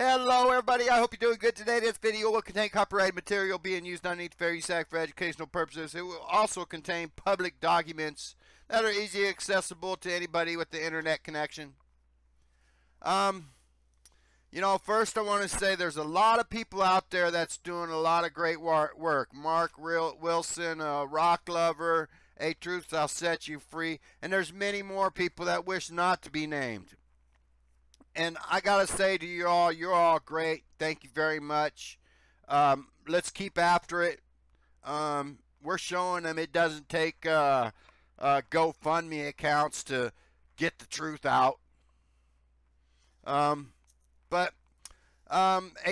Hello everybody, I hope you're doing good today. This video will contain copyrighted material being used underneath Fair Use Act for educational purposes. It will also contain public documents that are easily accessible to anybody with the internet connection. First I want to say there's a lot of people out there that's doing a lot of great work. Mark Wilson, Rock Lover, A Truth Shall Set You Free, and there's many more people that wish not to be named. And I gotta say to you all, you're all great. Thank you very much. Let's keep after it. We're showing them it doesn't take GoFundMe accounts to get the truth out. A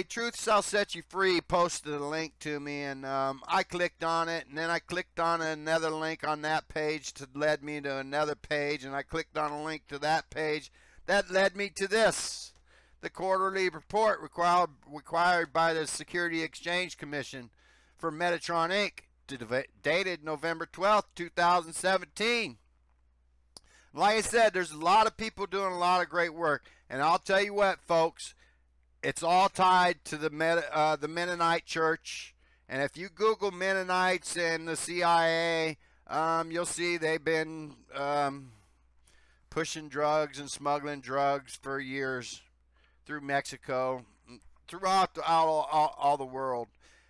Truth Shall Set You Free posted a link to me, and I clicked on it, and then I clicked on another link on that page to led me to another page, and I clicked on a link to that page. That led me to this, the quarterly report required by the Security Exchange Commission for Metatron Inc., dated November 12th, 2017. Like I said, there's a lot of people doing a lot of great work, and I'll tell you what, folks, it's all tied to the Mennonite Church. And if you Google Mennonites and the CIA, you'll see they've been pushing drugs and smuggling drugs for years through Mexico, throughout all the world.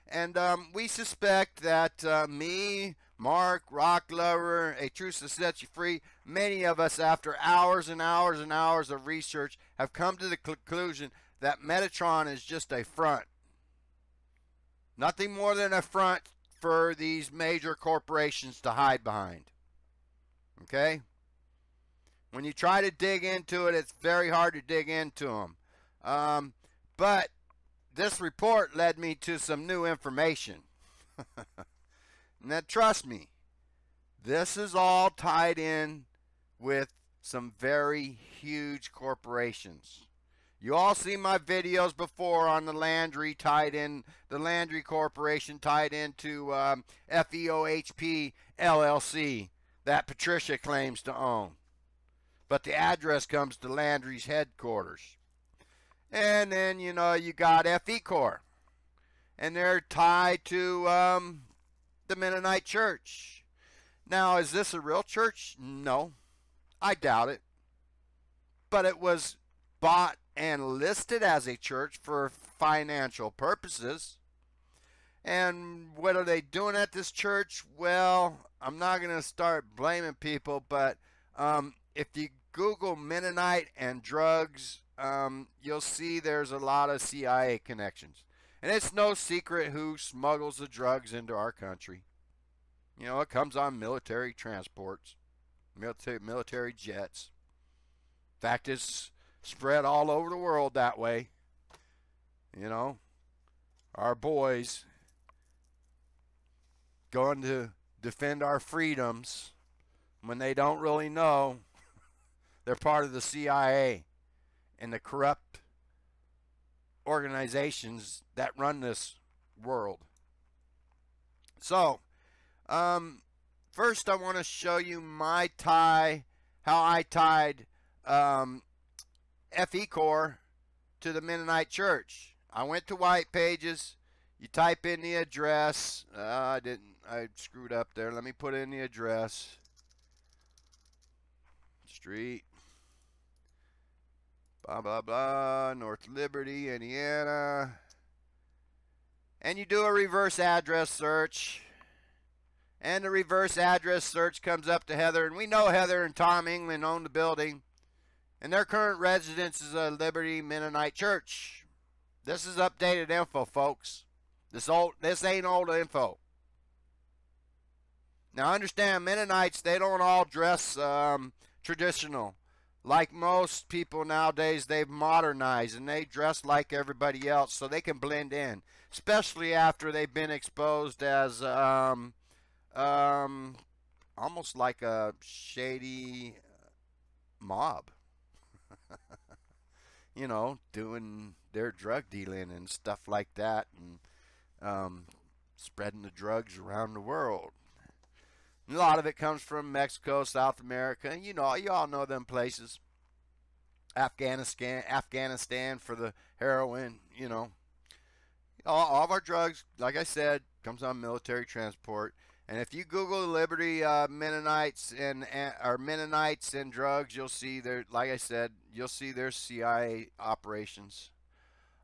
And we suspect that me, Mark, Rock Lover, A Truth Shall Set You Free, many of us, after hours and hours and hours of research, have come to the conclusion that Metatron is just a front. Nothing more than a front for these major corporations to hide behind. Okay? When you try to dig into it, it's very hard to dig into them. But this report led me to some new information. Now, trust me, this is all tied in with some very huge corporations. You all see my videos before on the Landry Corporation tied into FEOHP LLC that Patricia claims to own. But the address comes to Landry's headquarters. And then, you got FE Corp. And they're tied to the Mennonite Church. Now, is this a real church? No. I doubt it. But it was bought and listed as a church for financial purposes. And what are they doing at this church? Well, I'm not going to start blaming people, but if you Google Mennonite and drugs, you'll see there's a lot of CIA connections. And it's no secret who smuggles the drugs into our country. It comes on military transports, military jets. In fact, it's spread all over the world that way. Our boys going to defend our freedoms when they don't really know they're part of the CIA and the corrupt organizations that run this world. So, first I want to show you my tie, how I tied FE Corp to the Mennonite Church. I went to White Pages. You type in the address. I screwed up there. Let me put in the address. Street. Blah, blah, blah. North Liberty, Indiana. And you do a reverse address search. And the reverse address search comes up to Heather. And we know Heather and Tom England own the building. And their current residence is a Liberty Mennonite Church. This is updated info, folks. This ain't old info. Now understand, Mennonites, they don't all dress traditional. Like most people nowadays, they've modernized and they dress like everybody else so they can blend in. Especially after they've been exposed as almost like a shady mob. Doing their drug dealing and stuff like that, and spreading the drugs around the world. And a lot of it comes from Mexico, South America, and you all know them places. Afghanistan for the heroin, all of our drugs, like I said, comes on military transport. And if you Google Liberty Mennonites or Mennonites and drugs, you'll see their, like I said, you'll see their CIA operations.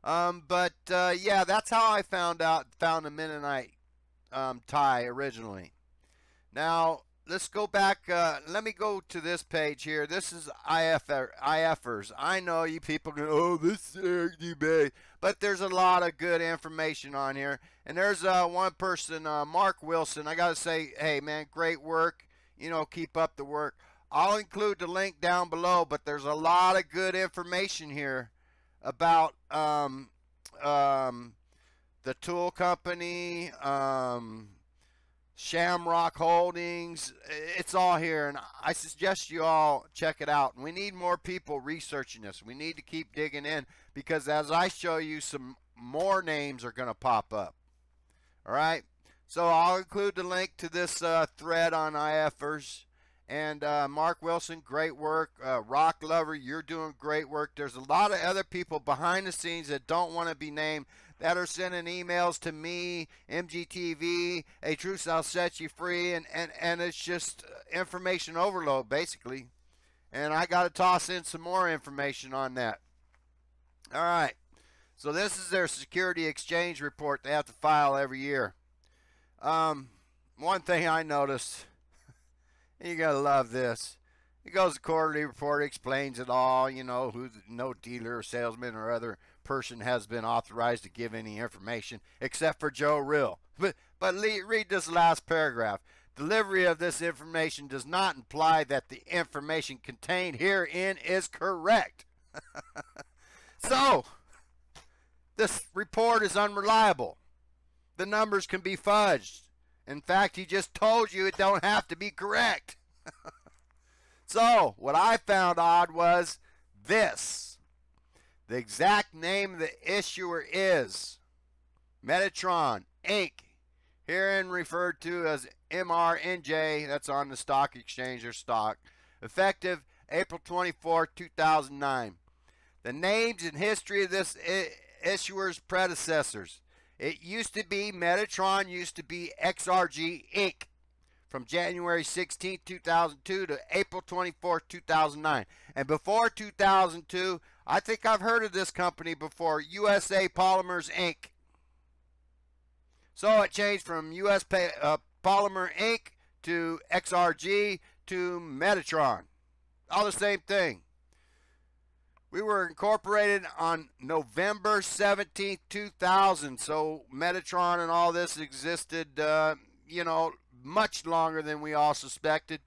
Yeah, that's how I found a Mennonite tie originally. Now let's go back. Let me go to this page here. This is IFers. I know you people go, oh, this is eBay, but there's a lot of good information on here. And there's one person, Mark Wilson. I gotta say, hey man, great work. Keep up the work. I'll include the link down below, but there's a lot of good information here about the tool company, Shamrock Holdings. It's all here, and I suggest you all check it out. And we need more people researching this. We need to keep digging in, because as I show you, some more names are going to pop up. All right, so I'll include the link to this thread on IFers. And Mark Wilson, great work. Rock Lover, you're doing great work. There's a lot of other people behind the scenes that don't want to be named, that are sending emails to me, MGTV, a truth shall set you free, and it's just information overload, basically. And I got to toss in some more information on that. All right, so this is their security exchange report they have to file every year. One thing I noticed, you're going to love this. It goes to quarterly report, explains it all, who no dealer or salesman or other person has been authorized to give any information except for Joe Rill. But read this last paragraph. Delivery of this information does not imply that the information contained herein is correct. So, this report is unreliable. The numbers can be fudged. In fact, he just told you it don't have to be correct. So, what I found odd was this. The exact name of the issuer is Metatron, Inc., herein referred to as MRNJ, that's on the stock exchange or stock, effective April 24, 2009. The names and history of this issuer's predecessors. It used to be Metatron, used to be XRG Inc. from January 16, 2002 to April 24, 2009. And before 2002, I think I've heard of this company before, USA Polymers Inc. So it changed from US Polymer Inc. to XRG to Metatron. All the same thing. We were incorporated on November 17, 2000. So Metatron and all this existed, much longer than we all suspected.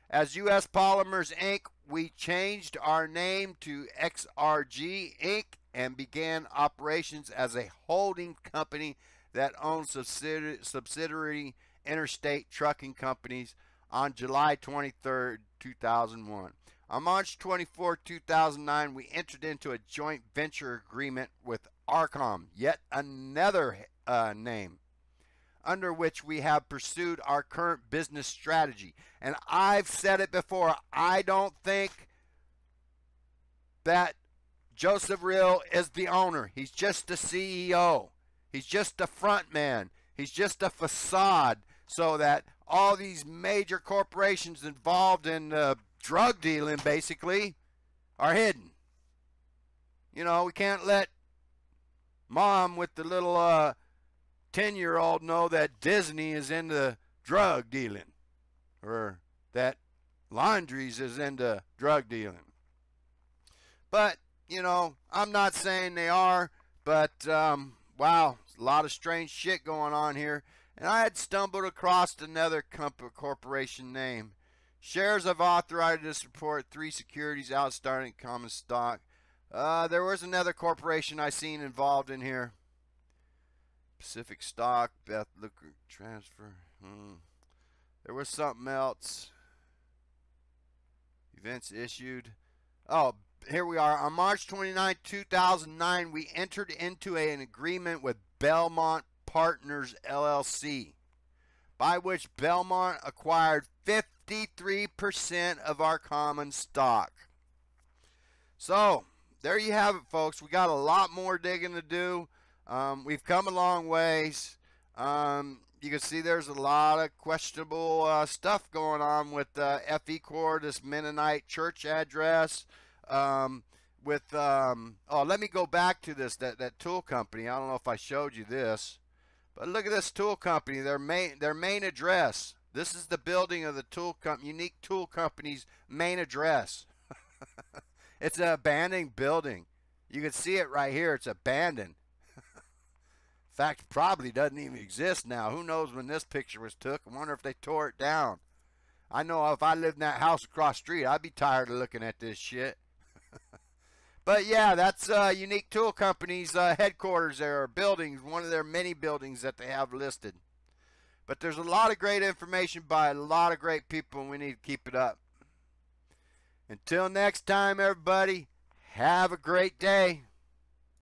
As US Polymers Inc., we changed our name to XRG Inc. and began operations as a holding company that owns subsidiary interstate trucking companies on July 23, 2001. On March 24, 2009, we entered into a joint venture agreement with Arcom, yet another name, under which we have pursued our current business strategy. And I've said it before, I don't think that Joseph Rill is the owner. He's just the CEO. He's just a front man. He's just a facade, so that all these major corporations involved in drug dealing, basically, are hidden. We can't let mom with the little 10-year-old know that Disney is into drug dealing, or that Laundries is into drug dealing. But, I'm not saying they are, but, wow, a lot of strange shit going on here. And I had stumbled across another corporation name. Shares of authorized to support 3 securities outstanding common stock. There was another corporation I seen involved in here. Pacific Stock, Beth Liquor Transfer. There was something else. Events issued. Oh, here we are. On March 29, 2009, we entered into an agreement with Belmont Partners, LLC, by which Belmont acquired 53% of our common stock. So there you have it, folks. We got a lot more digging to do. We've come a long ways. You can see there's a lot of questionable stuff going on with FE Core, this Mennonite church address. Oh, let me go back to this that tool company. I don't know if I showed you this, but look at this tool company. Their main address. This is the building of the unique tool company's main address. It's an abandoned building. You can see it right here. It's abandoned. In fact, probably doesn't even exist now. Who knows when this picture was took? I wonder if they tore it down. I know if I lived in that house across the street, I'd be tired of looking at this shit. But yeah, that's Unique Tool Company's headquarters there, or buildings, one of their many buildings that they have listed. But there's a lot of great information by a lot of great people, and we need to keep it up. Until next time, everybody, have a great day.